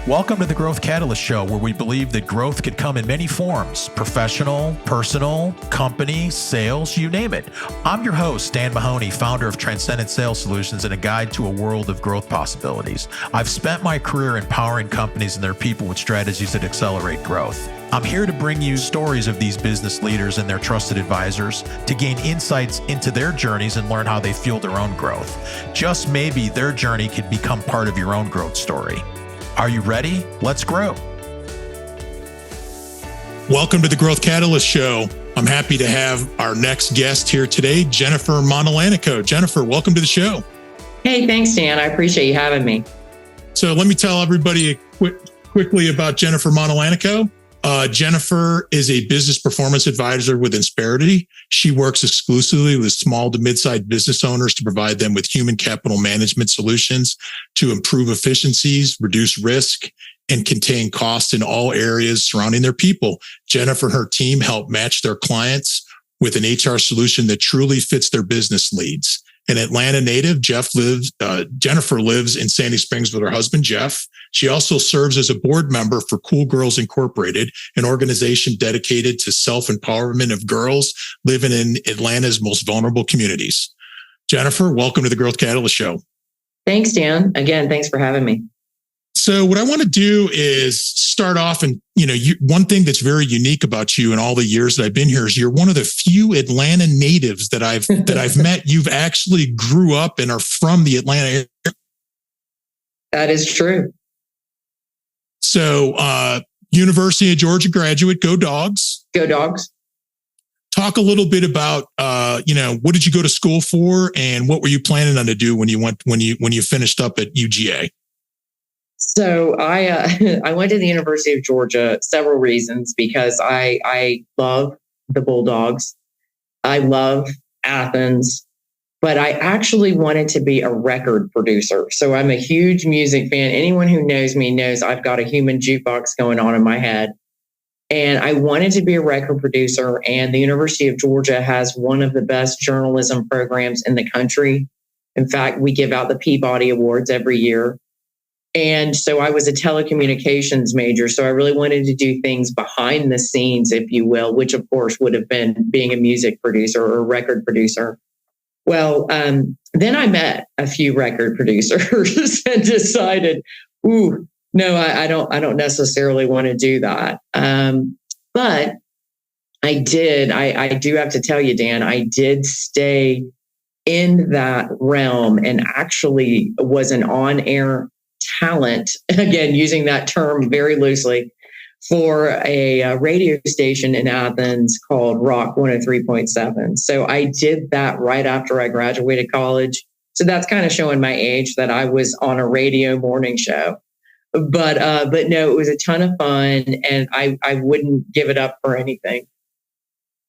Welcome to the Growth Catalyst Show, where we believe that growth could come in many forms: professional, personal, company, sales, you name it. I'm your host, Dan Mahony, founder of Transcendent Sales Solutions and a guide to a world of growth possibilities. I've spent my career empowering companies and their people with strategies that accelerate growth. I'm here to bring you stories of these business leaders and their trusted advisors to gain insights into their journeys and learn how they fuel their own growth. Just maybe their journey could become part of your own growth story. Are you ready? Let's grow. Welcome to the Growth Catalyst Show. I'm happy to have our next guest here today, Jennifer Montellanico. Jennifer, welcome to the show. Hey, thanks, Dan. I appreciate you having me. So let me tell everybody quickly about Jennifer Montellanico. Jennifer is a business performance advisor with Insperity. She works exclusively with small to mid-sized business owners to provide them with human capital management solutions to improve efficiencies, reduce risk, and contain costs in all areas surrounding their people. Jennifer and her team help match their clients with an HR solution that truly fits their business needs. An Atlanta native, Jennifer lives in Sandy Springs with her husband, Jeff. She also serves as a board member for Cool Girls Incorporated, an organization dedicated to self-empowerment of girls living in Atlanta's most vulnerable communities. Jennifer, welcome to the Growth Catalyst Show. Thanks, Dan. Again, thanks for having me. So what I want to do is start off, and one thing that's very unique about you in all the years that I've been here is you're one of the few Atlanta natives that I've met. You've actually grew up and are from the Atlanta area. That is true. So, University of Georgia graduate, go Dogs. Go Dogs. Talk a little bit about, what did you go to school for, and what were you planning on to do when you finished up at UGA? So I went to the University of Georgia, several reasons, because I love the Bulldogs. I love Athens, but I actually wanted to be a record producer. So I'm a huge music fan. Anyone who knows me knows I've got a human jukebox going on in my head. And I wanted to be a record producer. And the University of Georgia has one of the best journalism programs in the country. In fact, we give out the Peabody Awards every year. And so I was a telecommunications major. So I really wanted to do things behind the scenes, if you will, which of course would have been being a music producer or a record producer. Well, then I met a few record producers and decided, no, I don't necessarily want to do that. But I did. I do have to tell you, Dan, I did stay in that realm and actually was an on-air talent, again, using that term very loosely, for a radio station in Athens called Rock 103.7. So I did that right after I graduated college. So that's kind of showing my age that I was on a radio morning show. But no, it was a ton of fun, and I wouldn't give it up for anything.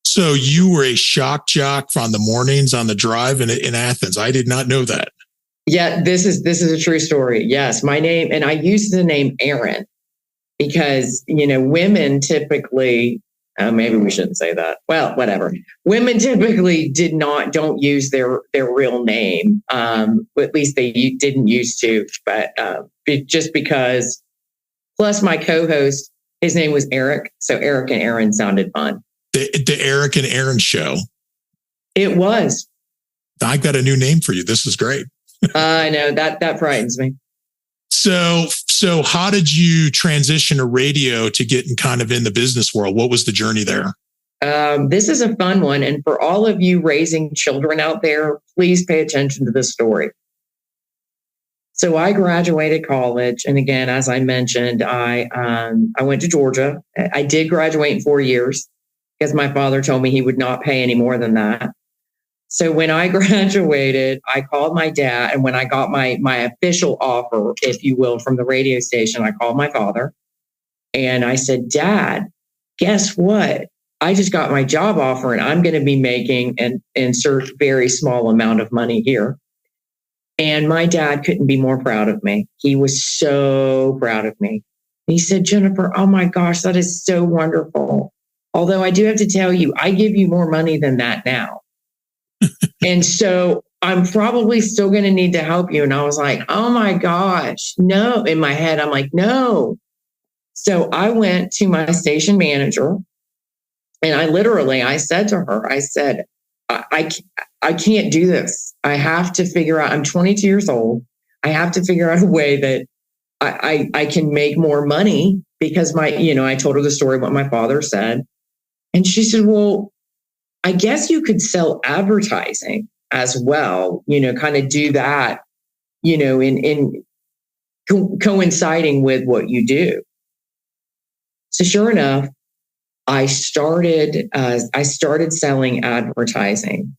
So you were a shock jock on the mornings on the drive in Athens. I did not know that. Yeah, this is a true story. Yes, my name, and I used the name Aaron because, women typically, maybe we shouldn't say that. Well, whatever. Women typically don't use their real name. At least they didn't used to, but just because. Plus my co-host, his name was Eric. So Eric and Aaron sounded fun. The Eric and Aaron show. It was. I got a new name for you. This is great. I know that frightens me. So how did you transition to radio to get in the business world? What was the journey there? This is a fun one. And for all of you raising children out there, please pay attention to this story. So I graduated college. And again, as I mentioned, I went to Georgia. I did graduate in 4 years because my father told me he would not pay any more than that. So when I graduated, I called my dad. And when I got my official offer, if you will, from the radio station, I called my father and I said, Dad, guess what? I just got my job offer and I'm going to be making an insert very small amount of money here. And my dad couldn't be more proud of me. He was so proud of me. He said, Jennifer, oh my gosh, that is so wonderful. Although I do have to tell you, I give you more money than that now. And so I'm probably still going to need to help you. And I was like, oh my gosh, no. In my head, I'm like, no. So I went to my station manager and I said to her, I said, I can't do this. I have to figure out, I'm 22 years old. I have to figure out a way that I can make more money because I told her the story of what my father said. And she said, well, I guess you could sell advertising as well, kind of do that, in coinciding with what you do. So sure enough, I started selling advertising.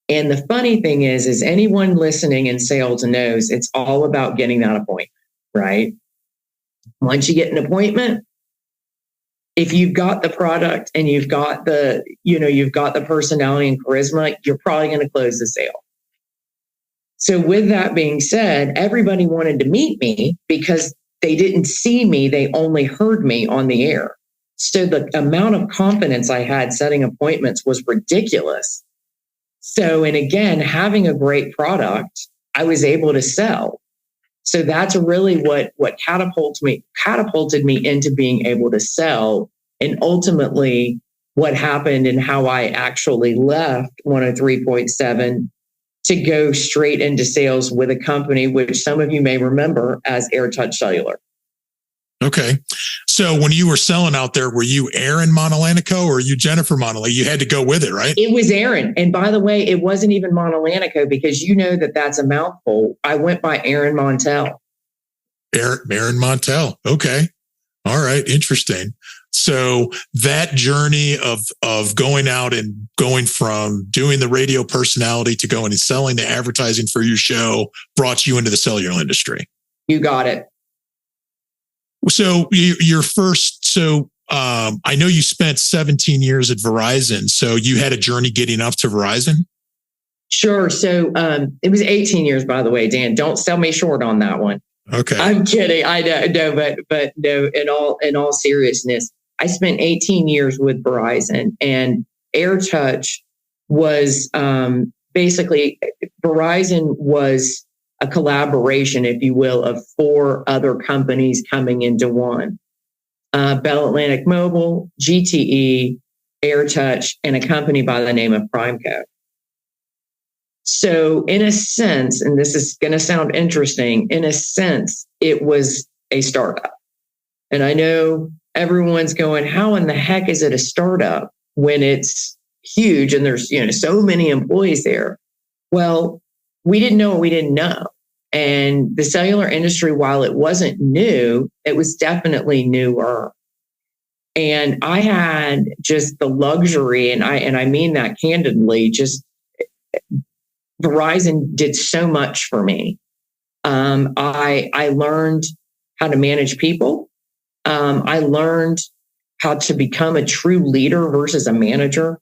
And the funny thing is anyone listening in sales knows it's all about getting that appointment, right? Once you get an appointment, if you've got the product and you've got the personality and charisma, you're probably going to close the sale. So with that being said, everybody wanted to meet me because they didn't see me. They only heard me on the air. So the amount of confidence I had setting appointments was ridiculous. So, and again, having a great product, I was able to sell. So that's really what catapulted me into being able to sell. And ultimately what happened and how I actually left 103.7 to go straight into sales with a company, which some of you may remember as AirTouch Cellular. Okay. So when you were selling out there, were you Aaron Montellanico or you Jennifer Montellanico? You had to go with it, right? It was Aaron. And by the way, it wasn't even Montellanico because that's a mouthful. I went by Aaron Montell. Aaron Montell. Okay. All right. Interesting. So that journey of going out and going from doing the radio personality to going and selling the advertising for your show brought you into the cellular industry. You got it. So I know you spent 17 years at Verizon. So you had a journey getting up to Verizon? Sure. So it was 18 years, by the way, Dan. Don't sell me short on that one. Okay. I'm kidding. I know, but no, in all seriousness, I spent 18 years with Verizon, and AirTouch was basically Verizon was a collaboration, if you will, of 4 other companies coming into one. Bell Atlantic Mobile, GTE, AirTouch, and a company by the name of Primeco. So in a sense, and this is going to sound interesting, in a sense, it was a startup. And I know everyone's going, how in the heck is it a startup when it's huge and there's, so many employees there? Well, we didn't know what we didn't know. And the cellular industry, while it wasn't new, it was definitely newer. And I had just the luxury, and I mean that candidly, just Verizon did so much for me. I learned how to manage people. I learned how to become a true leader versus a manager.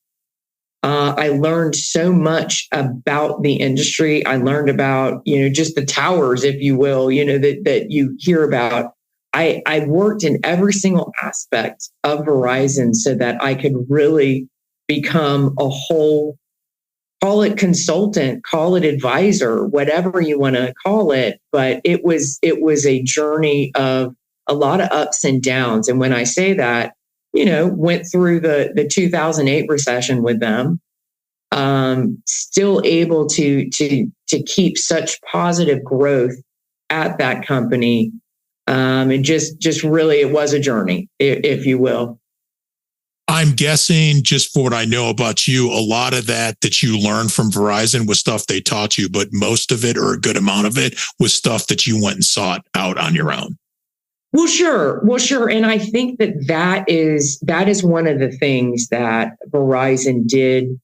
I learned so much about the industry. I learned about, just the towers, if you will, that you hear about. I worked in every single aspect of Verizon so that I could really become a whole, call it consultant, call it advisor, whatever you want to call it. But it was a journey of a lot of ups and downs. And when I say that, went through the 2008 recession with them, still able to keep such positive growth at that company. And just really, it was a journey, if you will. I'm guessing, just for what I know about you, a lot of that you learned from Verizon was stuff they taught you, but most of it, or a good amount of it, was stuff that you went and sought out on your own. Well, sure. And I think that is one of the things that Verizon did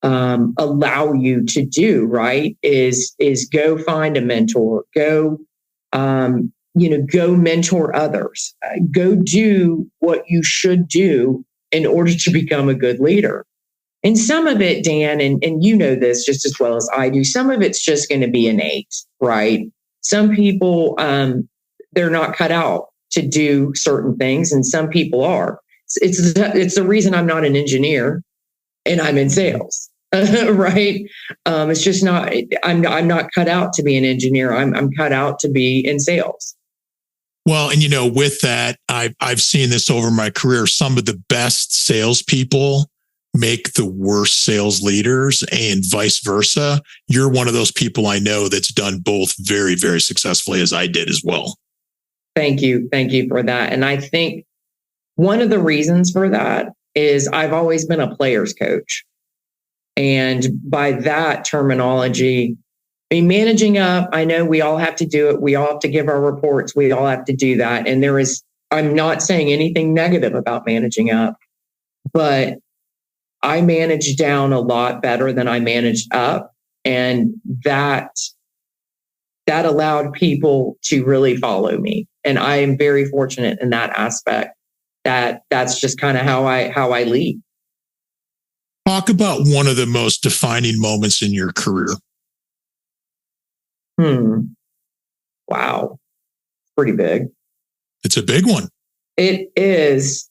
allow you to do, right? Is go find a mentor, go mentor others, go do what you should do in order to become a good leader. And some of it, Dan, and you know this just as well as I do, some of it's just going to be innate, right? Some people, they're not cut out to do certain things, and some people are. It's the reason I'm not an engineer and I'm in sales. right? It's just not. I'm not cut out to be an engineer. I'm cut out to be in sales. Well, and with that, I've seen this over my career. Some of the best salespeople make the worst sales leaders, and vice versa. You're one of those people I know that's done both very, very successfully, as I did as well. Thank you for that. And I think one of the reasons for that is I've always been a player's coach. And by that terminology, managing up, I know we all have to do it. We all have to give our reports. We all have to do that. And I'm not saying anything negative about managing up, but I managed down a lot better than I managed up. And that allowed people to really follow me. And I am very fortunate in that aspect. That's just kind of how I lead. Talk about one of the most defining moments in your career. Wow. Pretty big. It's a big one. It is.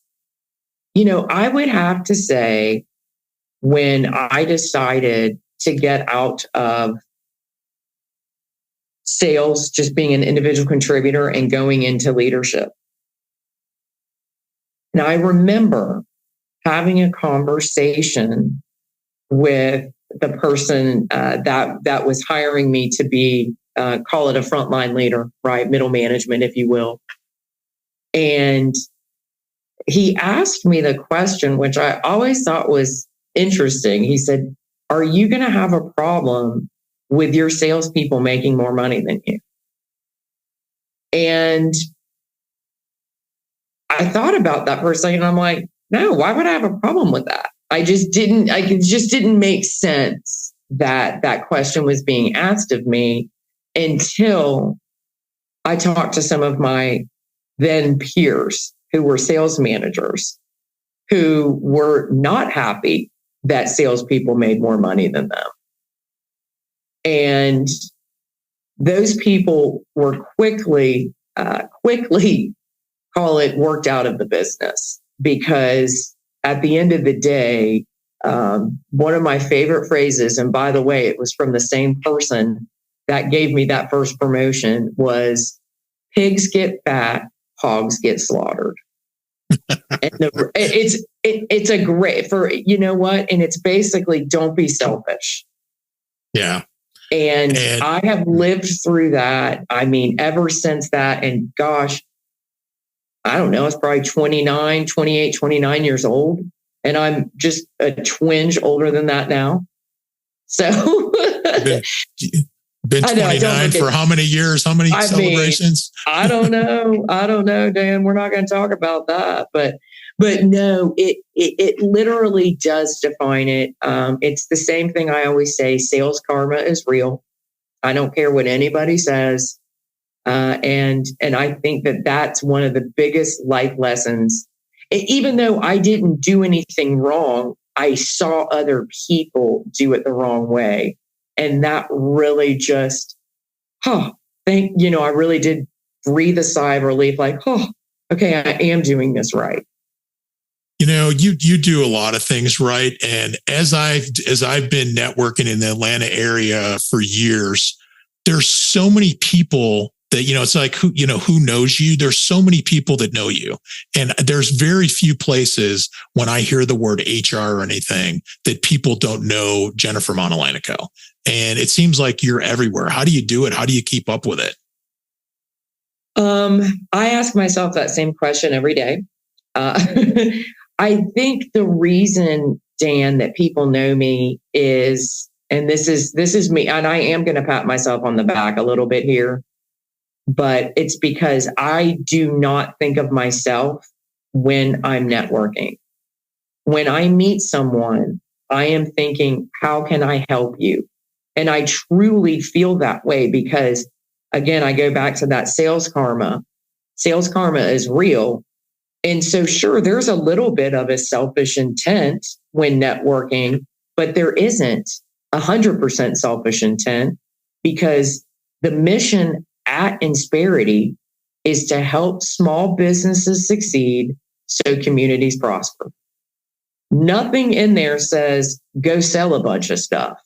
I would have to say when I decided to get out of sales, just being an individual contributor and going into leadership. Now, I remember having a conversation with the person that was hiring me to be, call it a frontline leader, right? Middle management, if you will. And he asked me the question, which I always thought was interesting. He said, "Are you going to have a problem with your salespeople making more money than you?" And I thought about that for a second. I'm like, no, why would I have a problem with that? It just didn't make sense that question was being asked of me until I talked to some of my then peers who were sales managers who were not happy that salespeople made more money than them. And those people were quickly call it worked out of the business, because at the end of the day, one of my favorite phrases, and by the way, it was from the same person that gave me that first promotion, was "Pigs get fat, hogs get slaughtered." And it's a great for, and it's basically don't be selfish. Yeah. And I have lived through that. Ever since that, and gosh, I don't know, it's probably 29 years old. And I'm just a twinge older than that now. So been 29 for how many years? How many celebrations? I don't know, Dan. We're not going to talk about that. But no, it literally does define it. It's the same thing I always say. Sales karma is real. I don't care what anybody says. And I think that's one of the biggest life lessons. Even though I didn't do anything wrong, I saw other people do it the wrong way. And that really just, I really did breathe a sigh of relief, like, okay, I am doing this right. You do a lot of things right. And as I've been networking in the Atlanta area for years, there's so many people that, it's like, who knows you? There's so many people that know you. And there's very few places when I hear the word HR or anything that people don't know Jennifer Montellanico. And it seems like you're everywhere. How do you do it? How do you keep up with it? I ask myself that same question every day. I think the reason, Dan, that people know me is, and this is me, and I am going to pat myself on the back a little bit here, but it's because I do not think of myself when I'm networking. When I meet someone, I am thinking, how can I help you? And I truly feel that way because, again, I go back to that sales karma. Sales karma is real. And so, sure, there's a little bit of a selfish intent when networking, but there isn't 100% selfish intent, because the mission at Insperity is to help small businesses succeed so communities prosper. Nothing in there says go sell a bunch of stuff.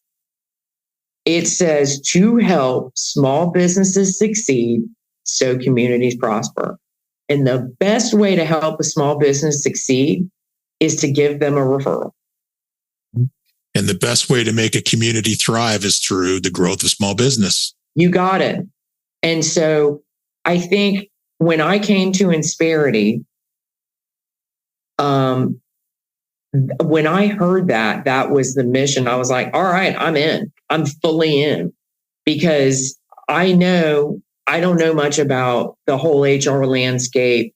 It says to help small businesses succeed so communities prosper. And the best way to help a small business succeed is to give them a referral. And the best way to make a community thrive is through the growth of small business. You got it. And so I think when I came to Insperity, when I heard that was the mission, I was like, all right, I'm in. I'm fully in, because I don't know much about the whole HR landscape,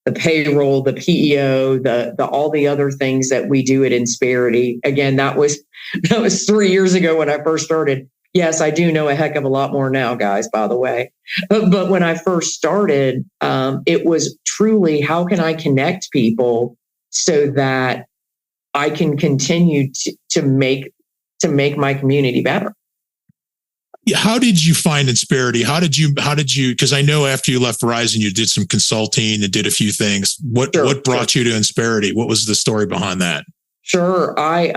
the payroll, the PEO, the all the other things that we do at Insperity. Again, that was 3 years ago when I first started. Yes, I do know a heck of a lot more now, guys, by the way. But when I first started, it was truly, how can I connect people so that I can continue to make my community better? How did you find Insperity? How did you, because I know after you left Verizon, you did some consulting and did a few things. What brought you to Insperity? What was the story behind that? Sure. I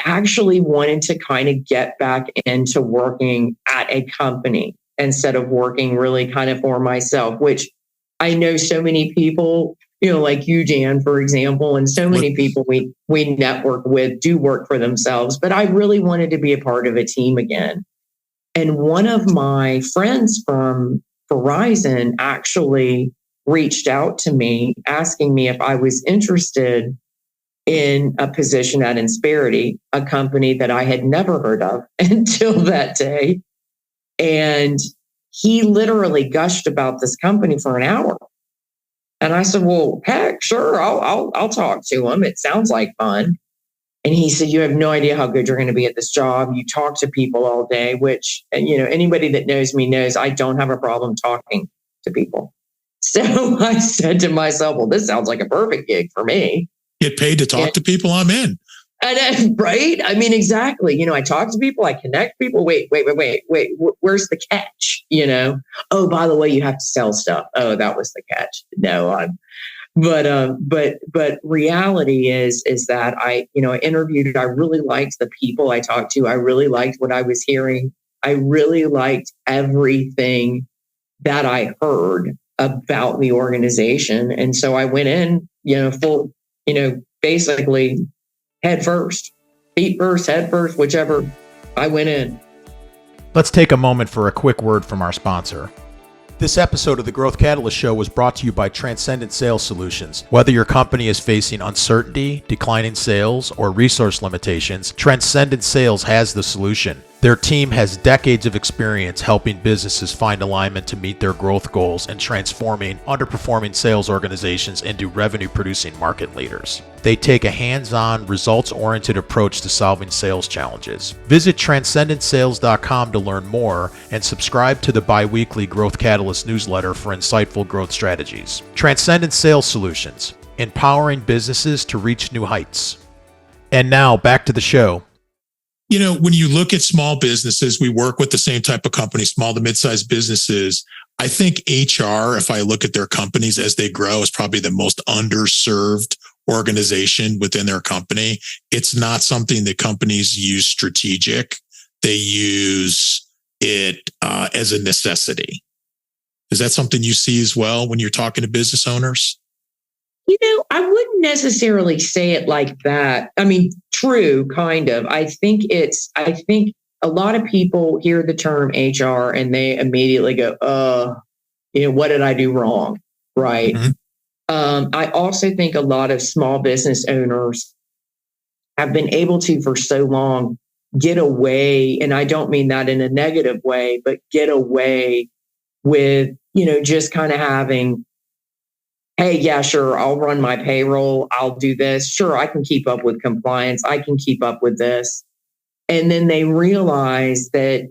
actually wanted to kind of get back into working at a company instead of working really kind of for myself, which I know so many people, like you, Dan, for example, and so many people we network with do work for themselves. But I really wanted to be a part of a team again. And one of my friends from Verizon actually reached out to me asking me if I was interested in a position at Insperity, a company that I had never heard of until that day. And he literally gushed about this company for an hour. And I said, well, heck, sure, I'll talk to him. It sounds like fun. And he said, you have no idea how good you're going to be at this job. You talk to people all day, which, anybody that knows me knows I don't have a problem talking to people. So I said to myself, well, this sounds like a perfect gig for me. Get paid to talk to people, I'm in. And right? I mean, exactly. I talk to people, I connect people. Wait. Where's the catch? Oh, by the way, you have to sell stuff. Oh, that was the catch. No, but reality is that I interviewed. I really liked the people I talked to. I really liked what I was hearing. I really liked everything that I heard about the organization. And so I went in, full, basically head first, feet first, head first, whichever. I went in. Let's take a moment for a quick word from our sponsor. This episode of the Growth Catalyst Show was brought to you by Transcendent Sales Solutions. Whether your company is facing uncertainty, declining sales, or resource limitations, Transcendent Sales has the solution. Their team has decades of experience helping businesses find alignment to meet their growth goals and transforming underperforming sales organizations into revenue-producing market leaders. They take a hands-on, results-oriented approach to solving sales challenges. Visit transcendentsales.com to learn more and subscribe to the bi-weekly Growth Catalyst newsletter for insightful growth strategies. Transcendent Sales Solutions, empowering businesses to reach new heights. And now, back to the show. When you look at small businesses, we work with the same type of companies, small to mid-sized businesses. I think HR, if I look at their companies as they grow, is probably the most underserved organization within their company. It's not something that companies use strategic. They use it as a necessity. Is that something you see as well when you're talking to business owners? I wouldn't necessarily say it like that. I mean, true, kind of. I think a lot of people hear the term HR and they immediately go, what did I do wrong? Right. Mm-hmm. I also think a lot of small business owners have been able to, for so long, get away. And I don't mean that in a negative way, but get away with, just kind of having, hey, yeah, sure, I'll run my payroll. I'll do this. Sure, I can keep up with compliance. I can keep up with this. And then they realize that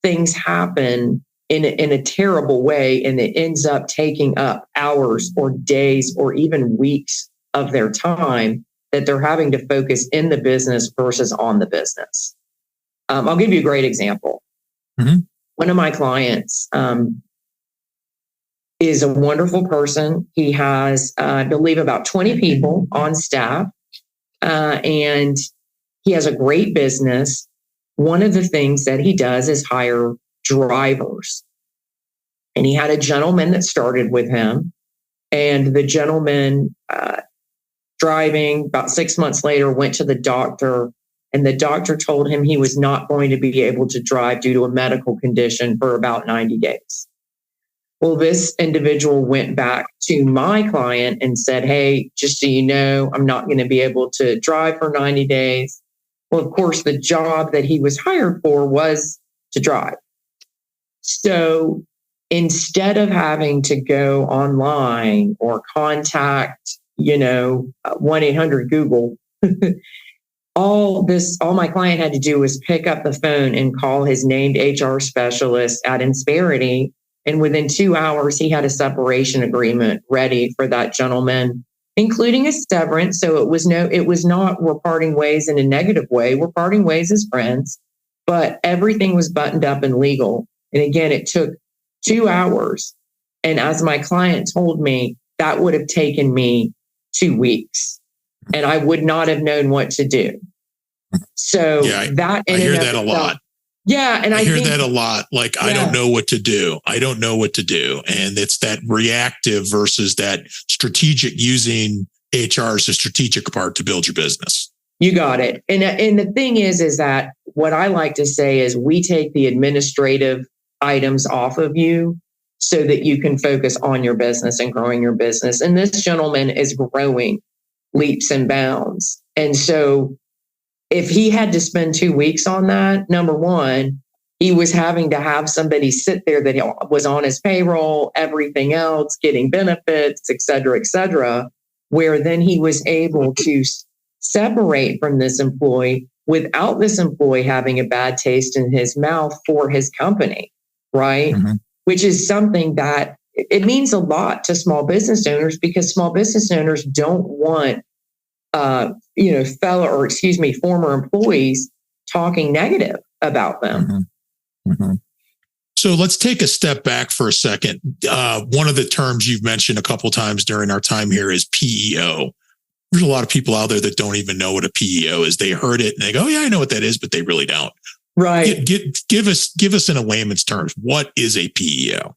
things happen in a terrible way, and it ends up taking up hours or days or even weeks of their time that they're having to focus in the business versus on the business. I'll give you a great example. Mm-hmm. One of my clients is a wonderful person. He has, I believe, about 20 people on staff. and he has a great business. One of the things that he does is hire drivers. And he had a gentleman that started with him, and the gentleman driving about 6 months later went to the doctor, and the doctor told him he was not going to be able to drive due to a medical condition for about 90 days. Well, this individual went back to my client and said, hey, just so you know, I'm not going to be able to drive for 90 days. Well, of course, the job that he was hired for was to drive. So instead of having to go online or contact, 1-800 Google, all my client had to do was pick up the phone and call his named HR specialist at Insperity. And within 2 hours, he had a separation agreement ready for that gentleman, including a severance. So it was not we're parting ways in a negative way. We're parting ways as friends, but everything was buttoned up and legal. And again, it took 2 hours. And as my client told me, that would have taken me 2 weeks, and I would not have known what to do. So I hear that a lot. Yeah. And I hear that a lot. Like, I don't know what to do. I don't know what to do. And it's that reactive versus that strategic, using HR as a strategic part to build your business. You got it. And the thing is that what I like to say is we take the administrative items off of you so that you can focus on your business and growing your business. And this gentleman is growing leaps and bounds. And so if he had to spend 2 weeks on that, number one, he was having to have somebody sit there that was on his payroll, everything else, getting benefits, et cetera, where then he was able to separate from this employee without this employee having a bad taste in his mouth for his company, right? Mm-hmm. Which is something that it means a lot to small business owners, because small business owners don't want, former employees talking negative about them. Mm-hmm. Mm-hmm. So let's take a step back for a second. One of the terms you've mentioned a couple of times during our time here is PEO. There's a lot of people out there that don't even know what a PEO is. They heard it and they go, "Oh, yeah, I know what that is," but they really don't. Right. Give us in a layman's terms, what is a PEO?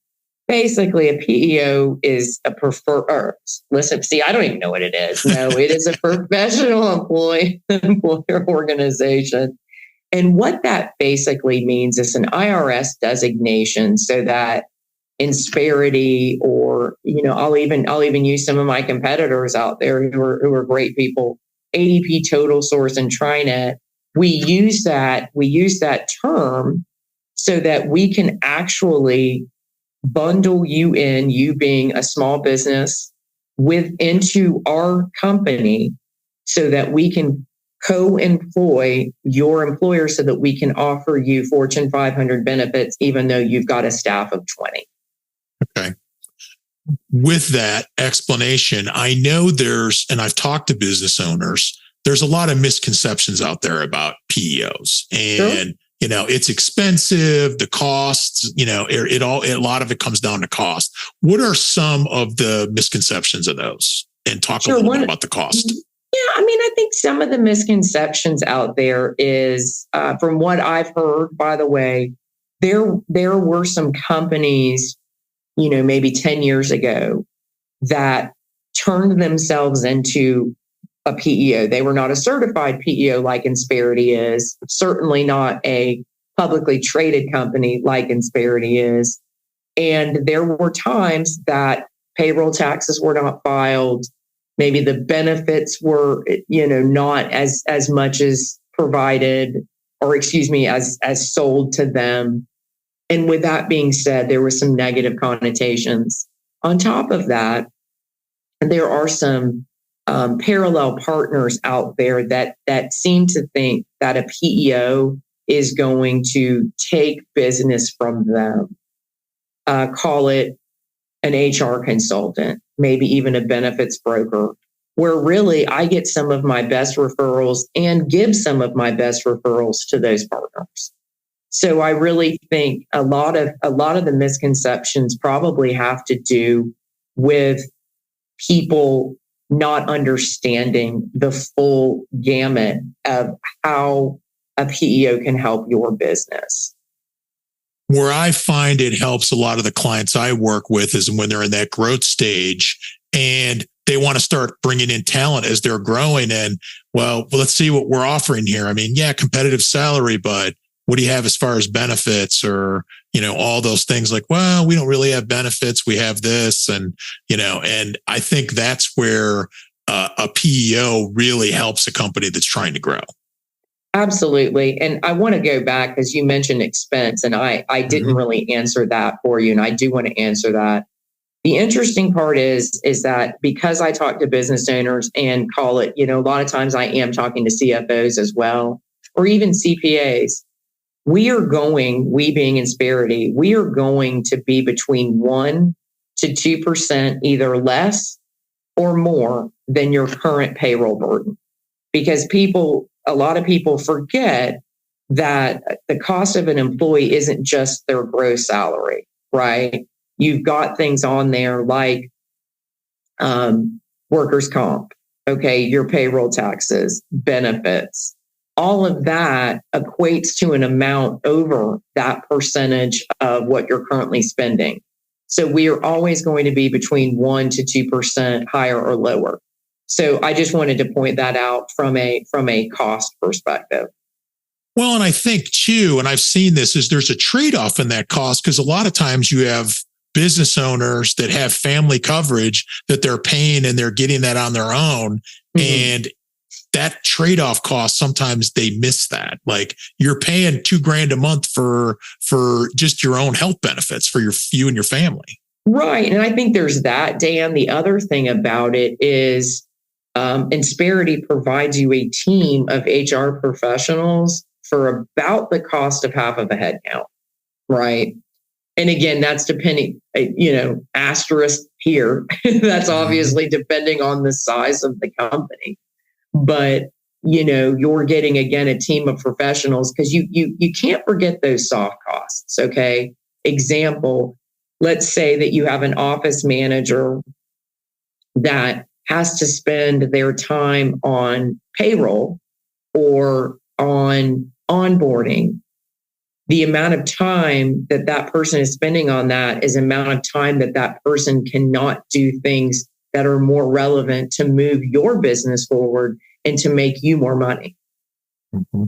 Basically, a PEO is I don't even know what it is. No, it is a professional employer organization. And what that basically means is an IRS designation, so that Insperity, or, I'll even use some of my competitors out there who are great people, ADP, Total Source, and TriNet. We use that term so that we can actually bundle you in, you being a small business, into our company, so that we can co-employ your employer, so that we can offer you Fortune 500 benefits, even though you've got a staff of 20. Okay. With that explanation, I know and I've talked to business owners, there's a lot of misconceptions out there about PEOs, and it's expensive, the costs, a lot of it comes down to cost. What are some of the misconceptions of those? And talk a little bit about the cost. Yeah, I think some of the misconceptions out there is, from what I've heard, by the way, there were some companies, maybe 10 years ago, that turned themselves into a PEO. They were not a certified PEO like Insperity is, certainly not a publicly traded company like Insperity is. And there were times that payroll taxes were not filed. Maybe the benefits were, not as much as provided, or as sold to them. And with that being said, there were some negative connotations. On top of that, there are some parallel partners out there that seem to think that a PEO is going to take business from them. Call it an HR consultant, maybe even a benefits broker, where really I get some of my best referrals and give some of my best referrals to those partners. So I really think a lot of the misconceptions probably have to do with people not understanding the full gamut of how a PEO can help your business. Where I find it helps a lot of the clients I work with is when they're in that growth stage and they want to start bringing in talent as they're growing. And well, let's see what we're offering here. I mean, yeah, competitive salary, but what do you have as far as benefits or, all those things like, well, we don't really have benefits. We have this. And, and I think that's where a PEO really helps a company that's trying to grow. Absolutely. And I want to go back because you mentioned expense and I didn't really answer that for you. And I do want to answer that. The interesting part is that because I talk to business owners and call it, a lot of times I am talking to CFOs as well, or even CPAs. We being Insperity, we are going to be between 1% to 2% either less or more than your current payroll burden. Because a lot of people forget that the cost of an employee isn't just their gross salary, right? You've got things on there like workers' comp, okay, your payroll taxes, benefits. All of that equates to an amount over that percentage of what you're currently spending. So we are always going to be between 1% to 2% higher or lower. So I just wanted to point that out from a cost perspective. Well, and I think too, and I've seen this, is there's a trade-off in that cost because a lot of times you have business owners that have family coverage that they're paying and they're getting that on their own. Mm-hmm. And that trade-off cost, sometimes they miss that. Like you're paying $2,000 a month for just your own health benefits for you and your family. Right. And I think there's that, Dan. The other thing about it is Insperity provides you a team of HR professionals for about the cost of half of a headcount, right? And again, that's depending, asterisk here. That's obviously depending on the size of the company. But, you're getting, again, a team of professionals because you can't forget those soft costs, okay? Example, let's say that you have an office manager that has to spend their time on payroll or on onboarding. The amount of time that person is spending on that is the amount of time that person cannot do things that are more relevant to move your business forward and to make you more money. Mm-hmm.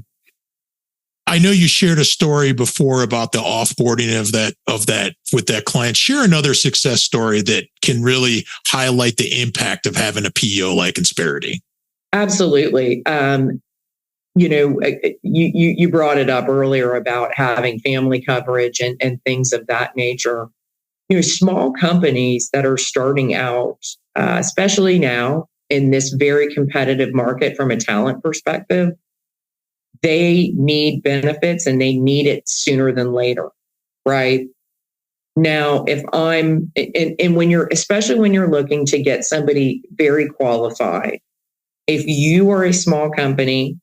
I know you shared a story before about the offboarding of that with that client. Share another success story that can really highlight the impact of having a PEO like Insperity. Absolutely. You brought it up earlier about having family coverage and things of that nature. Small companies that are starting out, especially now in this very competitive market from a talent perspective, they need benefits and they need it sooner than later, right? Now, especially when you're looking to get somebody very qualified, if you are a small company,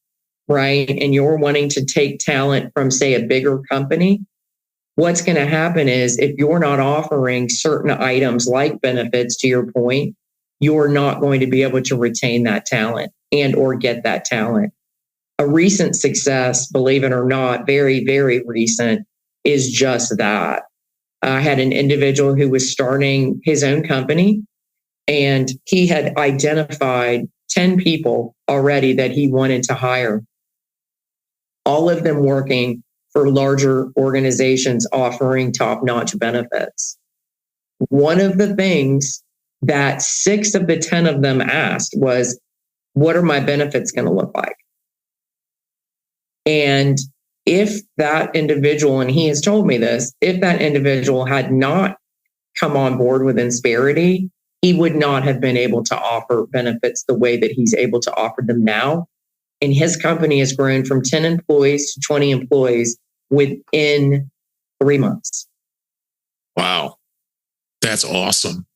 right, and you're wanting to take talent from, say, a bigger company, what's going to happen is if you're not offering certain items like benefits, to your point, you're not going to be able to retain that talent and or get that talent. A recent success, believe it or not, very, very recent, is just that. I had an individual who was starting his own company and he had identified 10 people already that he wanted to hire, all of them working for larger organizations offering top-notch benefits. One of the things that 6 of the 10 of them asked was, what are my benefits going to look like? And if that individual, and he has told me this, if that individual had not come on board with Insperity, he would not have been able to offer benefits the way that he's able to offer them now. And his company has grown from 10 employees to 20 employees within 3 months. Wow. That's awesome.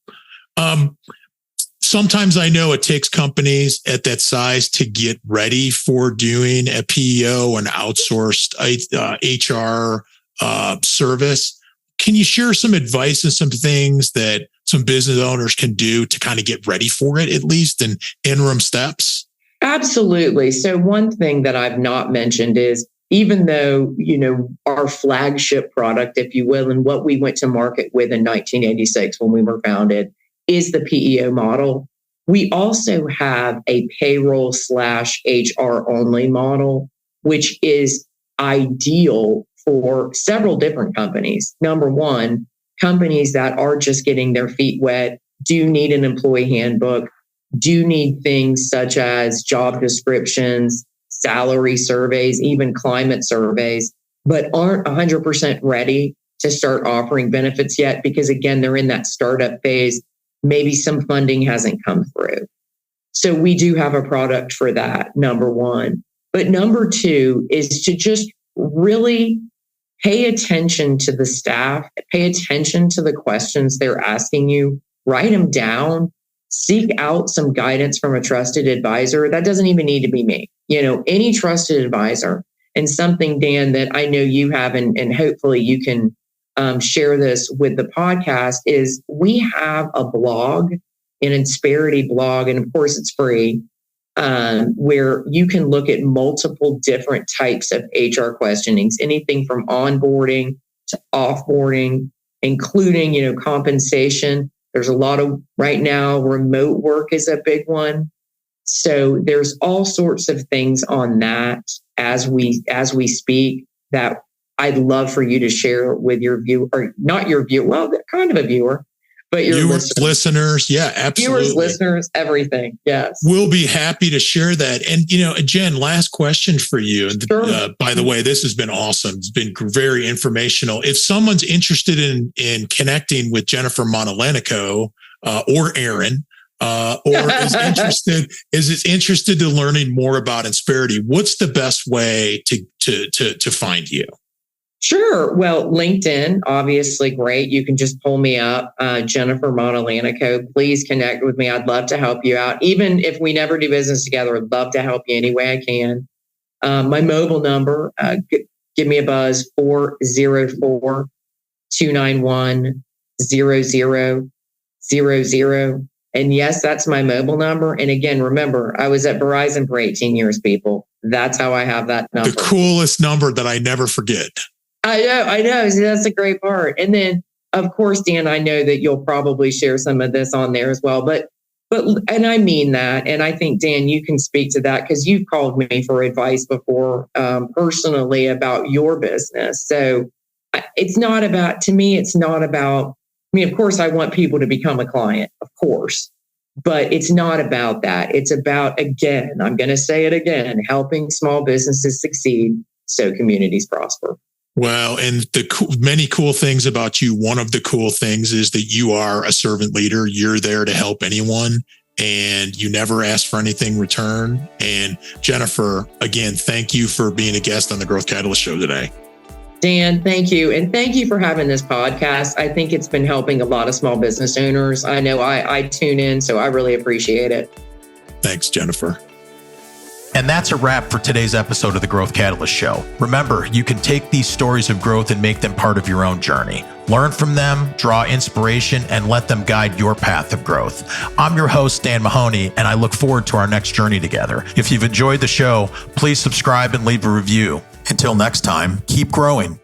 Sometimes I know it takes companies at that size to get ready for doing a PEO and outsourced HR service. Can you share some advice and some things that some business owners can do to kind of get ready for it, at least in interim steps? Absolutely. So one thing that I've not mentioned is, even though, our flagship product, if you will, and what we went to market with in 1986 when we were founded is the PEO model, we also have a payroll/HR only model, which is ideal for several different companies. Number one, companies that are just getting their feet wet, do need an employee handbook, do need things such as job descriptions, salary surveys, even climate surveys, but aren't 100% ready to start offering benefits yet because, again, they're in that startup phase. Maybe some funding hasn't come through. So we do have a product for that, number one. But number two is to just really pay attention to the staff, pay attention to the questions they're asking you, write them down, seek out some guidance from a trusted advisor. That doesn't even need to be me. Any trusted advisor. And something, Dan, that I know you have, and hopefully you can share this with the podcast, is we have a blog, an Insperity blog, and of course it's free, where you can look at multiple different types of HR questionings, anything from onboarding to offboarding, including, compensation. There's a lot of, right now, remote work is a big one. So there's all sorts of things on that as we speak that I'd love for you to share with your viewer, or not your viewer, well, kind of a viewer, but your listeners. Yeah, absolutely. Viewers, listeners, everything. Yes. We'll be happy to share that. And, Jen, last question for you. And sure. By the way, this has been awesome. It's been very informational. If someone's interested in connecting with Jennifer Montellanico or Aaron, or is interested to learning more about Insperity, what's the best way to find you? Sure. Well, LinkedIn, obviously great. You can just pull me up, Jennifer Montellanico. Please connect with me. I'd love to help you out. Even if we never do business together, I'd love to help you any way I can. My mobile number, give me a buzz, 404-291-0000. And yes, that's my mobile number. And again, remember, I was at Verizon for 18 years, people. That's how I have that number. The coolest number that I never forget. I know. See, that's the great part. And then, of course, Dan, I know that you'll probably share some of this on there as well. But and I mean that. And I think, Dan, you can speak to that because you've called me for advice before personally about your business. So it's not about, to me, it's not about, of course, I want people to become a client, of course, but it's not about that. It's about, again, I'm going to say it again, helping small businesses succeed so communities prosper. Well, and the many cool things about you, one of the cool things is that you are a servant leader. You're there to help anyone and you never ask for anything in return. And Jennifer, again, thank you for being a guest on the Growth Catalyst Show today. Dan, thank you. And thank you for having this podcast. I think it's been helping a lot of small business owners. I know I tune in, so I really appreciate it. Thanks, Jennifer. And that's a wrap for today's episode of the Growth Catalyst Show. Remember, you can take these stories of growth and make them part of your own journey. Learn from them, draw inspiration, and let them guide your path of growth. I'm your host, Dan Mahony, and I look forward to our next journey together. If you've enjoyed the show, please subscribe and leave a review. Until next time, keep growing.